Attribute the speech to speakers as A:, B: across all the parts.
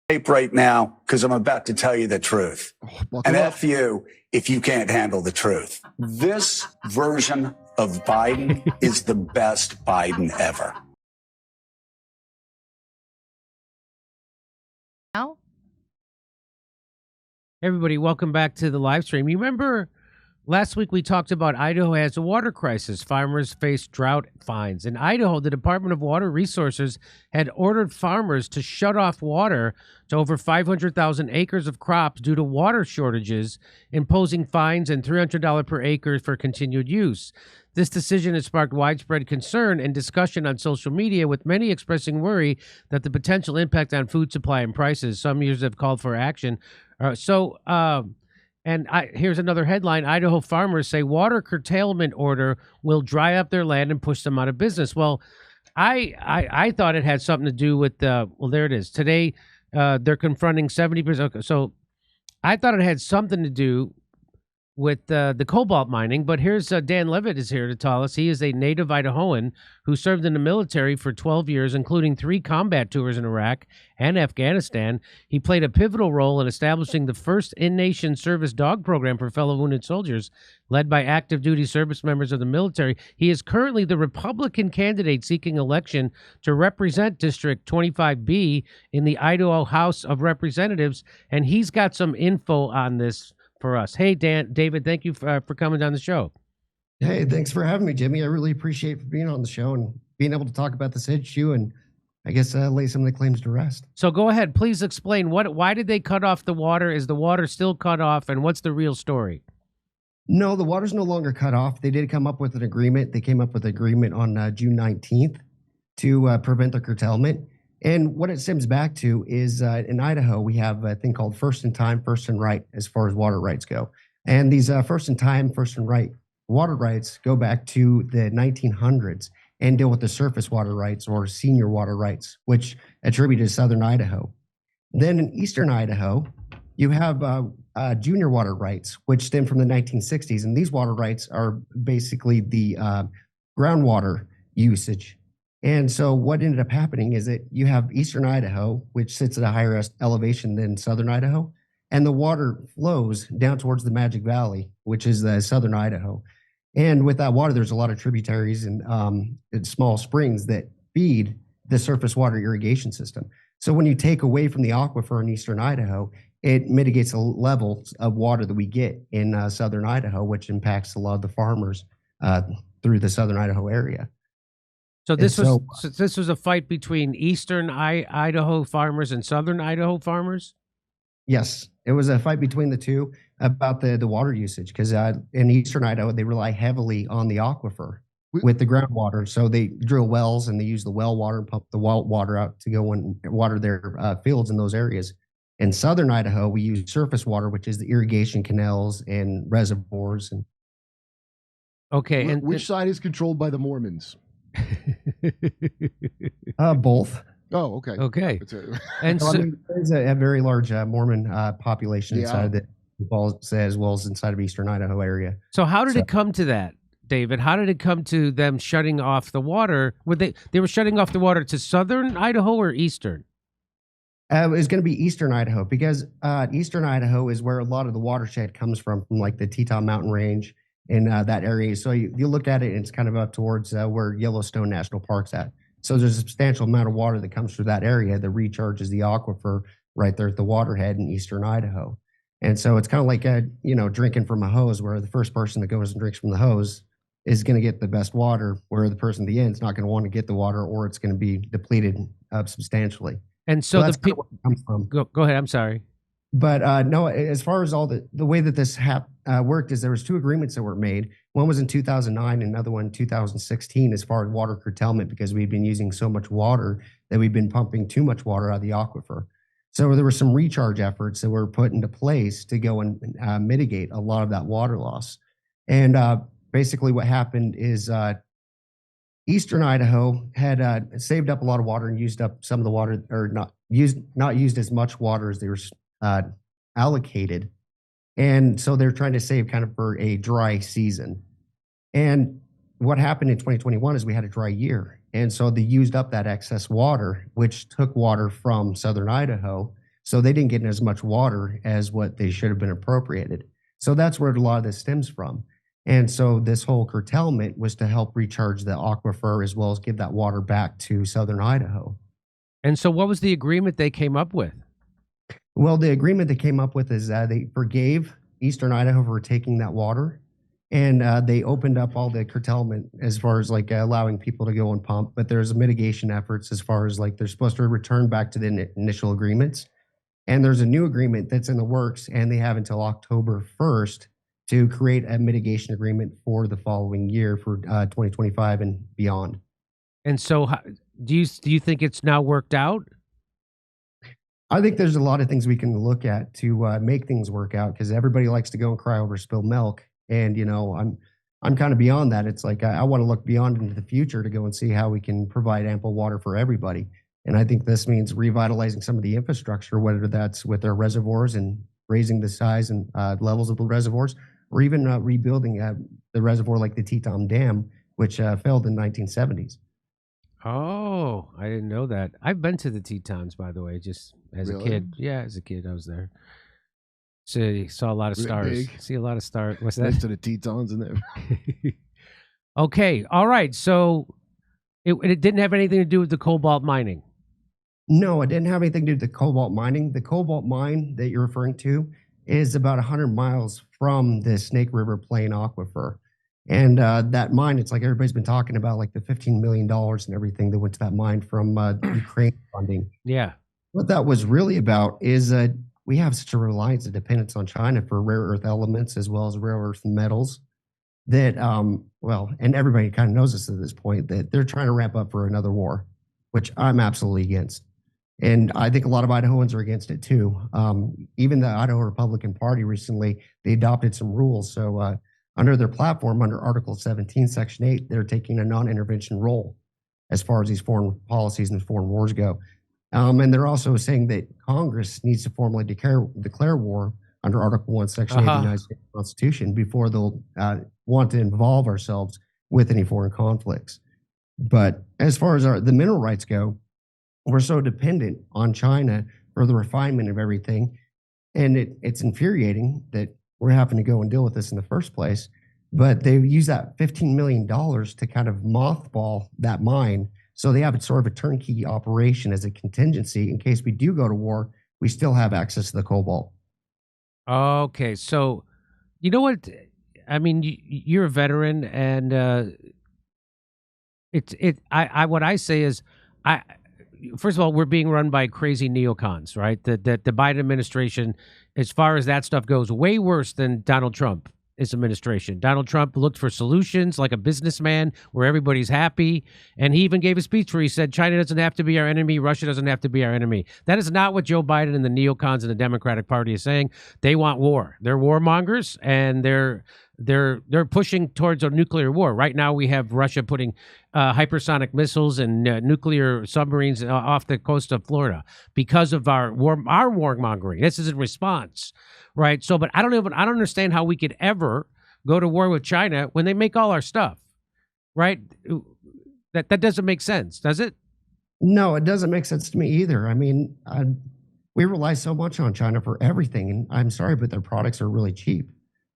A: Tape right now because I'm about to tell you the truth. And F you if you can't handle the truth. This version of Biden is the best Biden ever.
B: Hey everybody, welcome back to the live stream. You remember last week we talked about Idaho has a water crisis. Farmers face drought fines. In Idaho, the Department of Water Resources had ordered farmers to shut off water to over 500,000 acres of crops due to water shortages, imposing fines and $300 per acre for continued use. This decision has sparked widespread concern and discussion on social media, with many expressing worry that the potential impact on food supply and prices. Some users have called for action. Here's another headline. Idaho farmers say water curtailment order will dry up their land and push them out of business. Well, I thought it had something to do with, well, there it is. Today, they're confronting 70%. Okay, so I thought it had something to do with the cobalt mining, but here's Dan Levitt is here to tell us. He is a native Idahoan who served in the military for 12 years, including 3 combat tours in Iraq and Afghanistan. He played a pivotal role in establishing the first in-nation service dog program for fellow wounded soldiers, led by active duty service members of the military. He is currently the Republican candidate seeking election to represent District 25B in the Idaho House of Representatives, and he's got some info on this for us. Hey, David, thank you for coming on the show.
C: Hey, thanks for having me, Jimmy. I really appreciate being on the show and being able to talk about this issue and I guess lay some of the claims to rest.
B: So go ahead, please explain why did they cut off the water? Is the water still cut off, and what's the real story?
C: No, the water's no longer cut off. They did come up with an agreement. They came up with an agreement on June 19th to prevent the curtailment. And what it stems back to is in Idaho, we have a thing called first in time, first in right as far as water rights go. And these first in time, first in right water rights go back to the 1900s and deal with the surface water rights or senior water rights, which attributed to southern Idaho. Then in eastern Idaho, you have junior water rights, which stem from the 1960s. And these water rights are basically the groundwater usage. And so what ended up happening is that you have eastern Idaho, which sits at a higher elevation than southern Idaho, and the water flows down towards the Magic Valley, which is southern Idaho. And with that water, there's a lot of tributaries and small springs that feed the surface water irrigation system. So when you take away from the aquifer in eastern Idaho, it mitigates the levels of water that we get in southern Idaho, which impacts a lot of the farmers through the southern Idaho area.
B: So this was a fight between eastern Idaho farmers and southern Idaho farmers?
C: Yes, it was a fight between the two about the water usage, because in eastern Idaho, they rely heavily on the aquifer with the groundwater. So they drill wells and they use the well water and pump the well water out to go and water their fields in those areas. In southern Idaho, we use surface water, which is the irrigation canals and reservoirs. And
B: okay, and
D: which side is controlled by the Mormons?
C: Both.
D: Oh, okay.
B: Okay.
C: And so, there's a very large Mormon population inside that as well as inside of eastern Idaho area.
B: So how did it come to that, David? How did it come to them shutting off the water? They were shutting off the water to southern Idaho or eastern?
C: It was going to be eastern Idaho, because eastern Idaho is where a lot of the watershed comes from like the Teton Mountain Range in that area. So you look at it, and it's kind of up towards where Yellowstone National Park's at. So there's a substantial amount of water that comes through that area that recharges the aquifer right there at the waterhead in eastern Idaho. And so it's kind of like drinking from a hose, where the first person that goes and drinks from the hose is going to get the best water, where the person at the end is not going to want to get the water, or it's going to be depleted substantially.
B: And so
C: that's the people comes from.
B: Go ahead. I'm sorry.
C: But no, as far as all the way that this worked is there was 2 agreements that were made. One was in 2009, and another one in 2016, as far as water curtailment, because we've been using so much water that we've been pumping too much water out of the aquifer. So there were some recharge efforts that were put into place to go and mitigate a lot of that water loss. And basically what happened is eastern Idaho had saved up a lot of water and used up some of the water, or not used as much water as they were allocated. And so they're trying to save kind of for a dry season. And what happened in 2021 is we had a dry year. And so they used up that excess water, which took water from southern Idaho. So they didn't get as much water as what they should have been appropriated. So that's where a lot of this stems from. And so this whole curtailment was to help recharge the aquifer as well as give that water back to southern Idaho.
B: And so what was the agreement they came up with?
C: Well, the agreement they came up with is they forgave eastern Idaho for taking that water. And they opened up all the curtailment as far as like allowing people to go and pump. But there's mitigation efforts as far as like they're supposed to return back to the initial agreements. And there's a new agreement that's in the works, and they have until October 1st to create a mitigation agreement for the following year for 2025 and beyond.
B: And so do you think it's now worked out?
C: I think there's a lot of things we can look at to make things work out, because everybody likes to go and cry over spilled milk. And, you know, I'm kind of beyond that. It's like I want to look beyond into the future to go and see how we can provide ample water for everybody. And I think this means revitalizing some of the infrastructure, whether that's with our reservoirs and raising the size and levels of the reservoirs, or even rebuilding the reservoir like the Teton Dam, which failed in the 1970s.
B: Oh, I didn't know that. I've been to the Tetons, by the way, just as a kid. Yeah, as a kid, I was there. So saw a lot of stars. See a lot of stars. What's that?
D: Next to the Tetons in there.
B: Okay, all right. So it didn't have anything to do with the cobalt mining.
C: No, it didn't have anything to do with the cobalt mining. The cobalt mine that you're referring to is about 100 miles from the Snake River Plain aquifer. And that mine, it's like everybody's been talking about, like the $15 million and everything that went to that mine from Ukraine funding.
B: Yeah.
C: What that was really about is we have such a reliance and dependence on China for rare earth elements as well as rare earth metals that, well, and everybody kind of knows this at this point, that they're trying to ramp up for another war, which I'm absolutely against. And I think a lot of Idahoans are against it too. Even the Idaho Republican Party recently, they adopted some rules. So under their platform, under Article 17, Section 8, they're taking a non-intervention role as far as these foreign policies and foreign wars go. And they're also saying that Congress needs to formally declare war under Article 1, Section 8 of the United States Constitution before they'll want to involve ourselves with any foreign conflicts. But as far as the mineral rights go, we're so dependent on China for the refinement of everything. And it's infuriating that we're having to go and deal with this in the first place. But they use that $15 million to kind of mothball that mine. So they have it sort of a turnkey operation as a contingency in case we do go to war, we still have access to the cobalt.
B: Okay. So, you know what? I mean, you're a veteran, and what I say is, first of all, we're being run by crazy neocons, right? The Biden administration, as far as that stuff goes, way worse than Donald Trump's administration. Donald Trump looked for solutions like a businessman where everybody's happy. And he even gave a speech where he said, China doesn't have to be our enemy. Russia doesn't have to be our enemy. That is not what Joe Biden and the neocons in the Democratic Party is saying. They want war. They're warmongers, and they're pushing towards a nuclear war. Right now, we have Russia putting hypersonic missiles and nuclear submarines off the coast of Florida because of our warmongering. This is in response, right? So, but I don't understand how we could ever go to war with China when they make all our stuff, right? That doesn't make sense, does it?
C: No, it doesn't make sense to me either. I mean, we rely so much on China for everything, and I'm sorry, but their products are really cheap.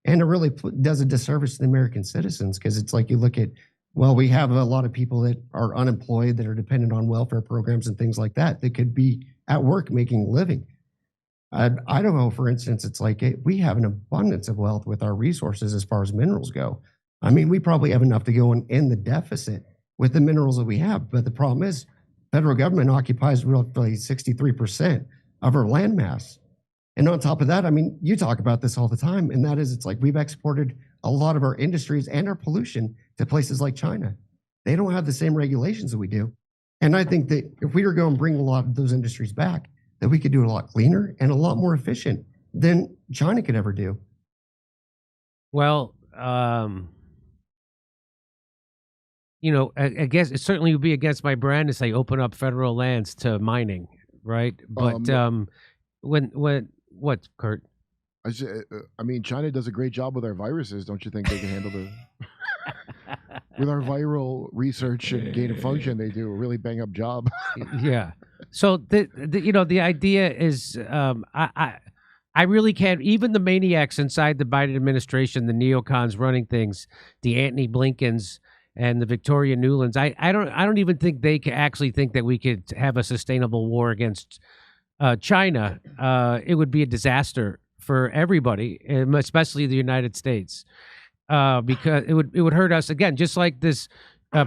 C: And it really does a disservice to the American citizens, because it's like you look at, well, we have a lot of people that are unemployed, that are dependent on welfare programs and things like that could be at work making a living. Idaho, for instance, it's like we have an abundance of wealth with our resources as far as minerals go. I mean, we probably have enough to go in the deficit with the minerals that we have. But the problem is, federal government occupies roughly 63% of our land mass. And on top of that, I mean, you talk about this all the time, and that is, it's like we've exported a lot of our industries and our pollution to places like China. They don't have the same regulations that we do. And I think that if we were going to bring a lot of those industries back, that we could do it a lot cleaner and a lot more efficient than China could ever do.
B: Well, you know, I guess it certainly would be against my brand to say open up federal lands to mining, right? But what, Kurt?
D: I mean, China does a great job with our viruses. Don't you think they can handle the with our viral research and gain of function? They do a really bang up job.
B: Yeah. So the idea is, I really can't. Even the maniacs inside the Biden administration, the neocons running things, the Antony Blinkens and the Victoria Nulands, I don't even think they can actually think that we could have a sustainable war against China. It would be a disaster for everybody, especially the United States, because it would hurt us again, just like this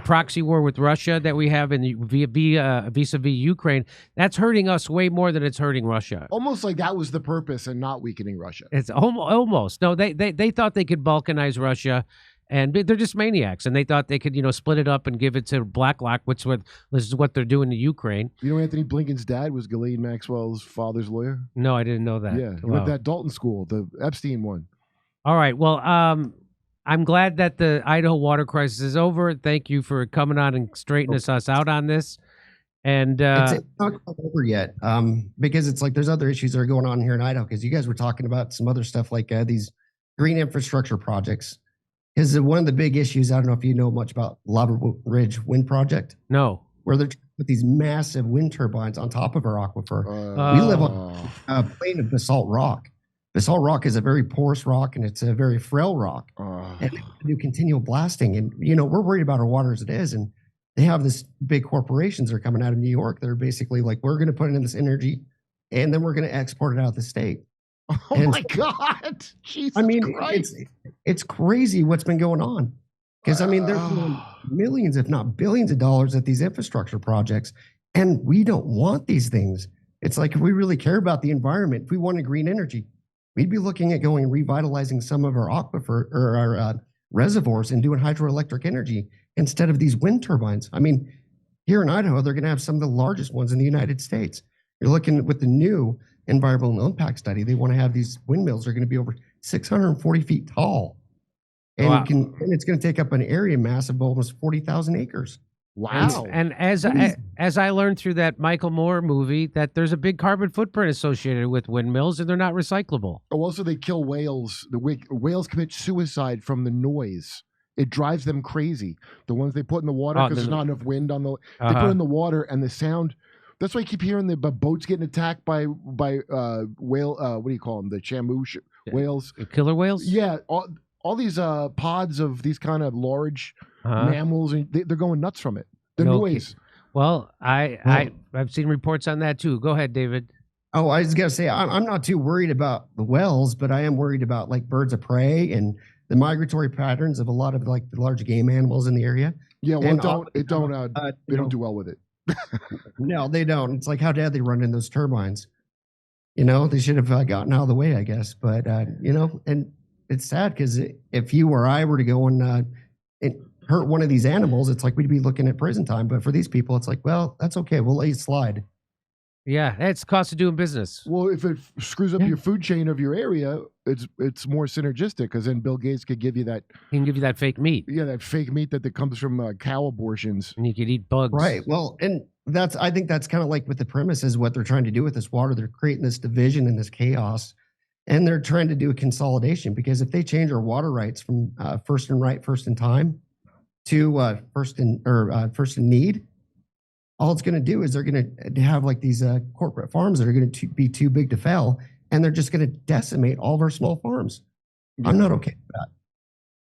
B: proxy war with Russia that we have vis-a-vis Ukraine. That's hurting us way more than it's hurting Russia.
D: Almost like that was the purpose and not weakening Russia.
B: It's almost. No, they thought they could balkanize Russia, and they're just maniacs, and they thought they could split it up and give it to Blacklock, which is what they're doing to Ukraine.
D: You know, Anthony Blinken's dad was Ghislaine Maxwell's father's lawyer.
B: No, I didn't know that.
D: Yeah, he went to that Dalton school, the Epstein one.
B: All right, well, I'm glad that the Idaho water crisis is over. Thank you for coming on and straightening us out on this. And
C: it's not over yet, because it's like there's other issues that are going on here in Idaho. Because you guys were talking about some other stuff like these green infrastructure projects. Because one of the big issues, I don't know if you know much about Lava Ridge Wind Project.
B: No.
C: Where they're with these massive wind turbines on top of our aquifer. We live on a plain of basalt rock. Basalt rock is a very porous rock, and it's a very frail rock. And they do continual blasting. And, we're worried about our water as it is. And they have this big corporations that are coming out of New York. They're basically like, we're going to put in this energy, and then we're going to export it out of the state.
D: My God. Jesus Christ.
C: It's crazy what's been going on. Because, they're throwing millions, if not billions of dollars at these infrastructure projects. And we don't want these things. It's like, if we really care about the environment, if we wanted green energy, we'd be looking at going and revitalizing some of our aquifer or our reservoirs and doing hydroelectric energy instead of these wind turbines. Here in Idaho, they're going to have some of the largest ones in the United States. You're looking with the new environmental impact study. They want to have these windmills. They're going to be over 640 feet tall. And
B: wow.
C: And it's going to take up an area mass of almost 40,000 acres.
B: Wow. And as I learned through that Michael Moore movie, that there's a big carbon footprint associated with windmills, and they're not recyclable.
D: Oh, also they kill whales. The whales commit suicide from the noise. It drives them crazy. The ones they put in the water, because there's not enough wind on the... They put in the water, and the sound... That's why I keep hearing the boats getting attacked by whale... what do you call them? The Shamu whales.
B: Killer whales?
D: Yeah. All these pods of these kind of large... mammals, and they're going nuts from it. The noise.
B: Well, I've seen reports on that too. Go ahead, David.
C: Oh, I was gonna say I'm not too worried about the whales, but I am worried about like birds of prey and the migratory patterns of a lot of like the large game animals in the area.
D: Yeah, well, they don't do well with it.
C: No, they don't. It's like how dare they run in those turbines? They should have gotten out of the way, I guess. But and it's sad because if you or I were to go and hurt one of these animals, it's like we'd be looking at prison time. But for these people, it's like, well, that's okay. We'll let you slide.
B: Yeah, it's the cost of doing business.
D: Well, if it screws up your food chain of your area, it's more synergistic, because then Bill Gates could give you that.
B: He can give you that fake meat.
D: Yeah, that fake meat that comes from cow abortions.
B: And you could eat bugs.
C: Right. Well, and I think that's kind of like with the premise is what they're trying to do with this water. They're creating this division and this chaos. And they're trying to do a consolidation, because if they change our water rights from first in right, first in time to first in need, all it's going to do is they're going to have like these corporate farms that are going to be too big to fail, and they're just going to decimate all of our small farms. I'm not okay with that.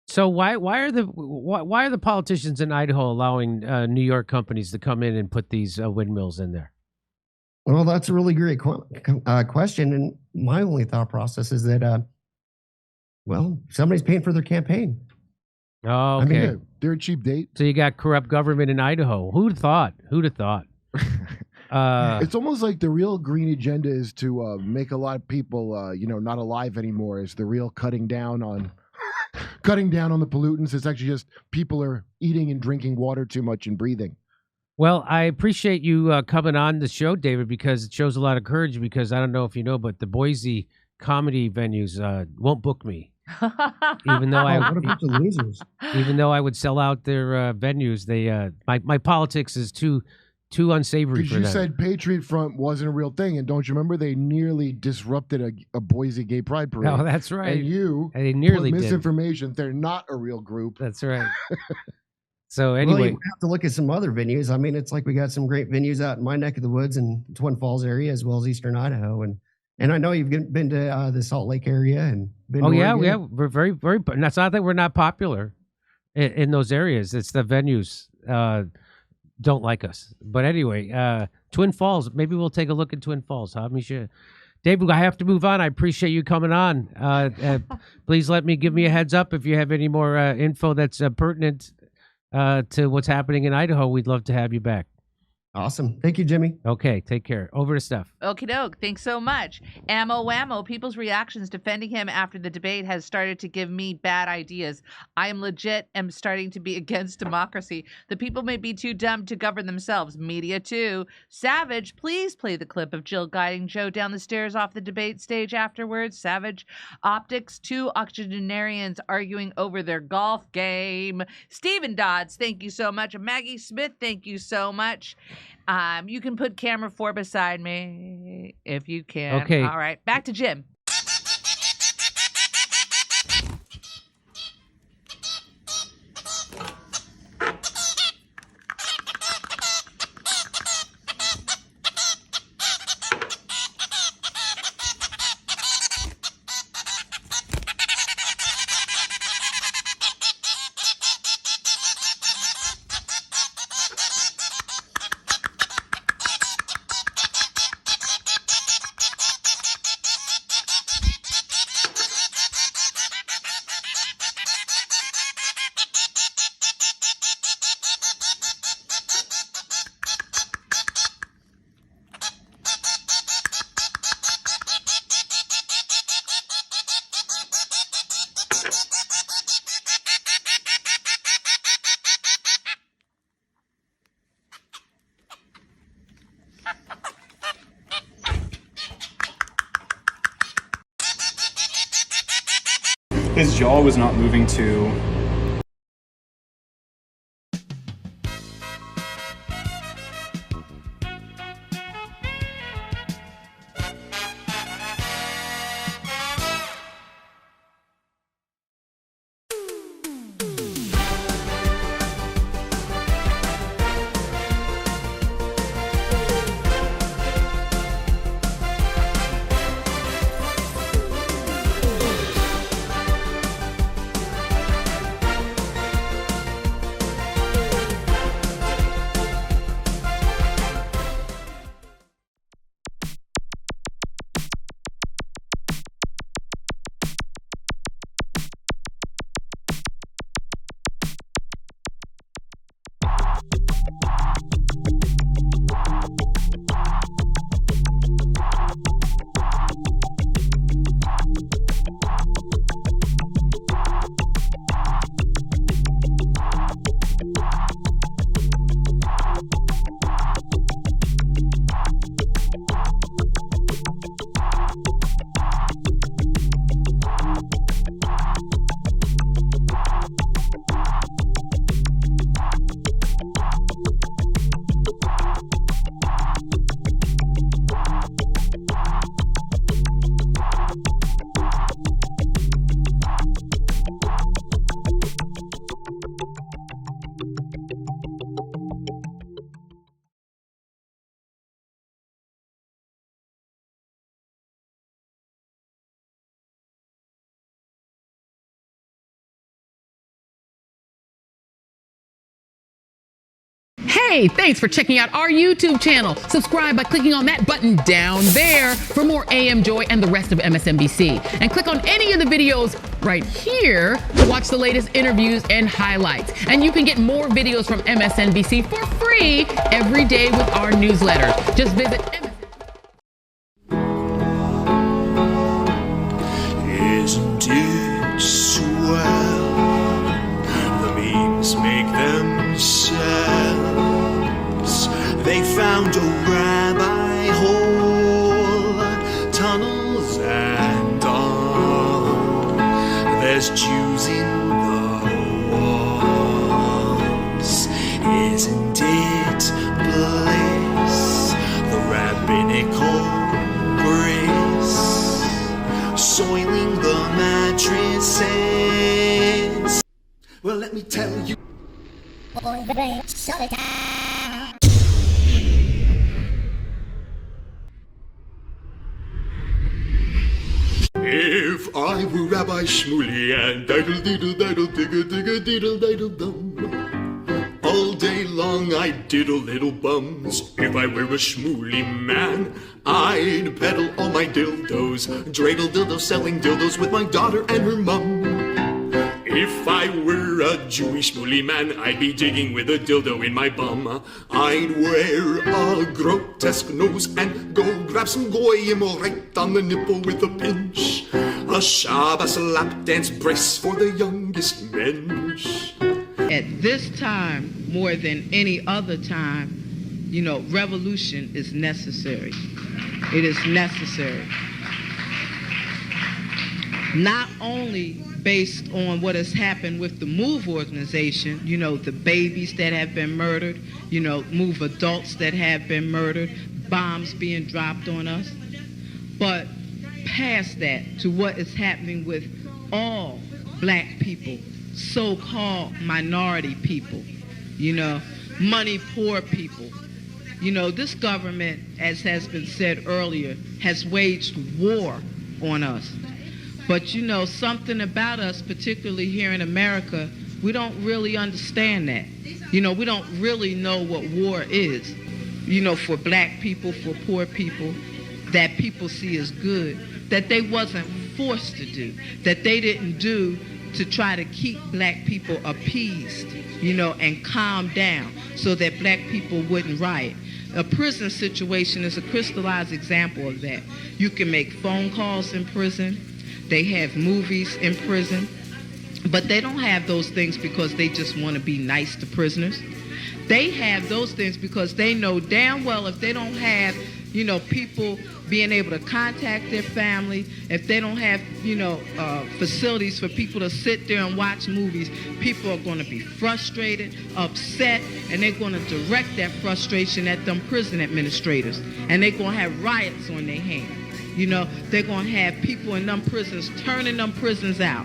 B: So why are the politicians in Idaho allowing New York companies to come in and put these windmills in there?
C: Well, that's a really great question, and my only thought process is that somebody's paying for their campaign.
B: Oh, okay.
D: They're a cheap date.
B: So you got corrupt government in Idaho. Who'd have thought?
D: It's almost like the real green agenda is to make a lot of people, not alive anymore. Is the real cutting down on the pollutants. It's actually just people are eating and drinking water too much and breathing.
B: Well, I appreciate you coming on the show, David, because it shows a lot of courage. Because I don't know if you know, but the Boise comedy venues won't book me. Even though
C: what a bunch of losers.
B: Even though I would sell out their venues, they my politics is too unsavory for them.
D: Because you said Patriot Front wasn't a real thing, and don't you remember they nearly disrupted a Boise gay pride parade?
B: Oh, that's right.
D: And they
B: nearly
D: put
B: did.
D: misinformation. They're not a real group.
B: That's right. So anyway,
C: well, you have to look at some other venues. I mean, it's like we got some great venues out in my neck of the woods and Twin Falls area, as well as Eastern Idaho, and I know you've been to the Salt Lake area and been.
B: Oh
C: to
B: yeah,
C: Oregon.
B: yeah, we're very, very. That's not that we're not popular in those areas. It's the venues don't like us. But anyway, Twin Falls. Maybe we'll take a look at Twin Falls. Huh, Misha? David, I have to move on. I appreciate you coming on. Please give me a heads up if you have any more info that's pertinent to what's happening in Idaho. We'd love to have you back.
C: Awesome. Thank you, Jimmy.
B: Okay, take care. Over to Steph.
E: Okie doke. Thanks so much. Ammo whammo. People's reactions defending him after the debate has started to give me bad ideas. I am starting to be against democracy. The people may be too dumb to govern themselves. Media too. Savage, please play the clip of Jill guiding Joe down the stairs off the debate stage afterwards. Savage. Optics, 2 octogenarians arguing over their golf game. Stephen Dodds, thank you so much. Maggie Smith, thank you so much. You can put camera 4 beside me if you can.
B: Okay.
E: All right. Back to Jim.
F: His jaw was not moving to
G: Hey, thanks for checking out our YouTube channel. Subscribe by clicking on that button down there for more AM Joy and the rest of MSNBC. And click on any of the videos right here to watch the latest interviews and highlights. And you can get more videos from MSNBC for free every day with our newsletter. Just visit
H: Isn't it swell? The memes make themselves. They found a rabbi hole, tunnels and all. There's Jews in the walls. Isn't it bliss? The rabbinical grace, soiling the mattresses. Well, let me tell you. If I were Rabbi Shmuley and diddle diddle diddle digga digga diddle diddle dum, all day long I'd diddle little bums. If I were a Shmuley man, I'd peddle all my dildos, dreidel dildos, selling dildos with my daughter and her mum. If I were a Jewish Shmuley man, I'd be digging with a dildo in my bum. I'd wear a grotesque nose and go grab some goyim right on the nipple with a pinch. A Shabbos lap dance brace for the youngest mensch.
I: At this time, more than any other time, you know, revolution is necessary. It is necessary. Not only based on what has happened with the MOVE organization, you know, the babies that have been murdered, you know, MOVE adults that have been murdered, bombs being dropped on us, but past that to what is happening with all black people, so-called minority people, you know, money poor people. You know, this government, as has been said earlier, has waged war on us. But you know, something about us, particularly here in America, we don't really understand that. You know, we don't really know what war is. You know, for black people, for poor people, that people see as good, that they wasn't forced to do, that they didn't do to try to keep black people appeased, you know, and calm down so that black people wouldn't riot. A prison situation is a crystallized example of that. You can make phone calls in prison. They have movies in prison, but they don't have those things because they just want to be nice to prisoners. They have those things because they know damn well if they don't have, you know, people being able to contact their family, if they don't have, you know, facilities for people to sit there and watch movies, people are going to be frustrated, upset, and they're going to direct that frustration at them prison administrators, and they're going to have riots on their hands. You know, they're going to have people in them prisons turning them prisons out.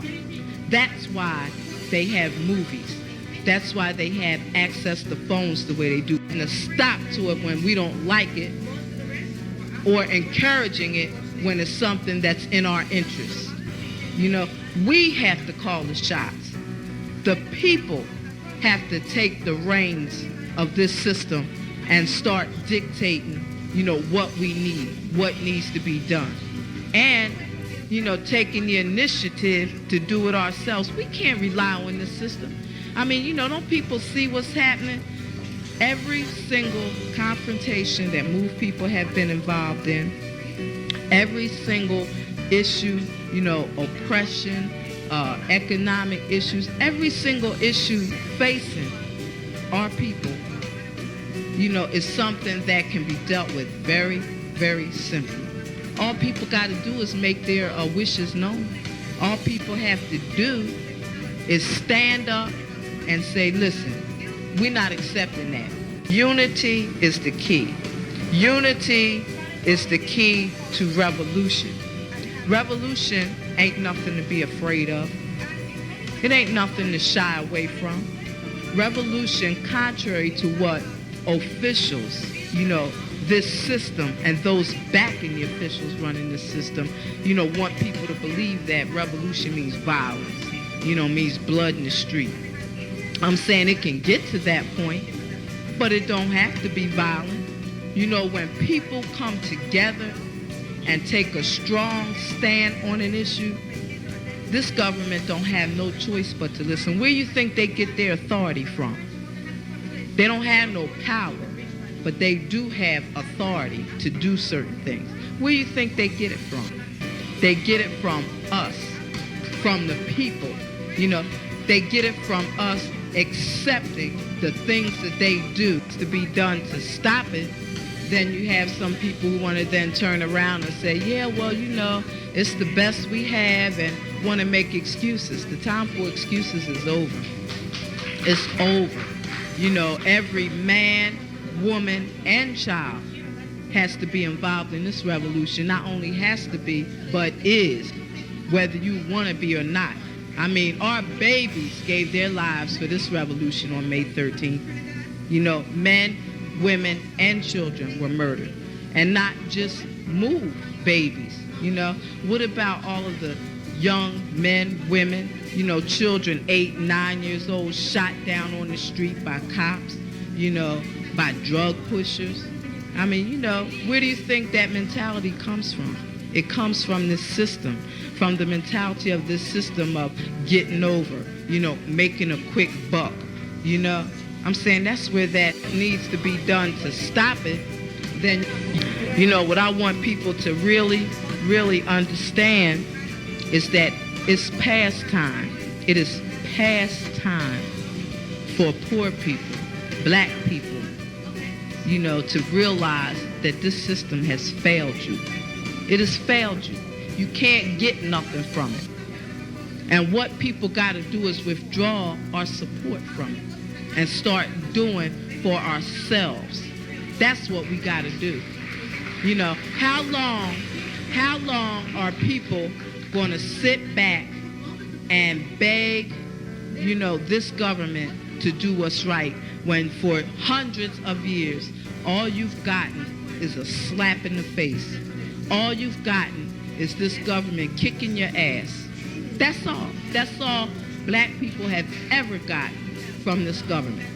I: That's why they have movies. That's why they have access to phones the way they do. And a stop to it when we don't like it, or encouraging it when it's something that's in our interest. You know, we have to call the shots. The people have to take the reins of this system and start dictating, you know, what we need, what needs to be done. And, you know, taking the initiative to do it ourselves. We can't rely on this system. I mean, you know, don't people see what's happening? Every single confrontation that MOVE people have been involved in, every single issue, you know, oppression, economic issues, every single issue facing our people, you know, is something that can be dealt with very, very simply. All people got to do is make their wishes known. All people have to do is stand up and say, listen, we're not accepting that. Unity is the key. Unity is the key to revolution. Revolution ain't nothing to be afraid of. It ain't nothing to shy away from. Revolution, contrary to what officials, you know, this system and those backing the officials running this system, you know, want people to believe that revolution means violence, you know, means blood in the street. I'm saying it can get to that point, but it don't have to be violent. You know, when people come together and take a strong stand on an issue, this government don't have no choice but to listen. Where you think they get their authority from? They don't have no power, but they do have authority to do certain things. Where you think they get it from? They get it from us, from the people. You know, they get it from us accepting the things that they do to be done to stop it. Then you have some people who want to then turn around and say, yeah, well, you know, it's the best we have, and want to make excuses. The time for excuses is over. It's over. You know, every man, woman, and child has to be involved in this revolution. Not only has to be, but is, whether you want to be or not. I mean, our babies gave their lives for this revolution on May 13th. You know, men, women, and children were murdered. And not just move babies, you know. What about all of the young men, women, you know, children 8, 9 years old shot down on the street by cops, you know, by drug pushers? I mean, you know, where do you think that mentality comes from? It comes from this system, from the mentality of this system of getting over, you know, making a quick buck, you know. I'm saying that's where that needs to be done to stop it. Then, you know, what I want people to really, really understand is that it's past time. It is past time for poor people, black people, you know, to realize that this system has failed you. It has failed you. You can't get nothing from it. And what people got to do is withdraw our support from it and start doing for ourselves. That's what we got to do. You know, how long are people going to sit back and beg, you know, this government to do what's right when for hundreds of years all you've gotten is a slap in the face? All you've gotten is this government kicking your ass. That's all. That's all black people have ever gotten from this government.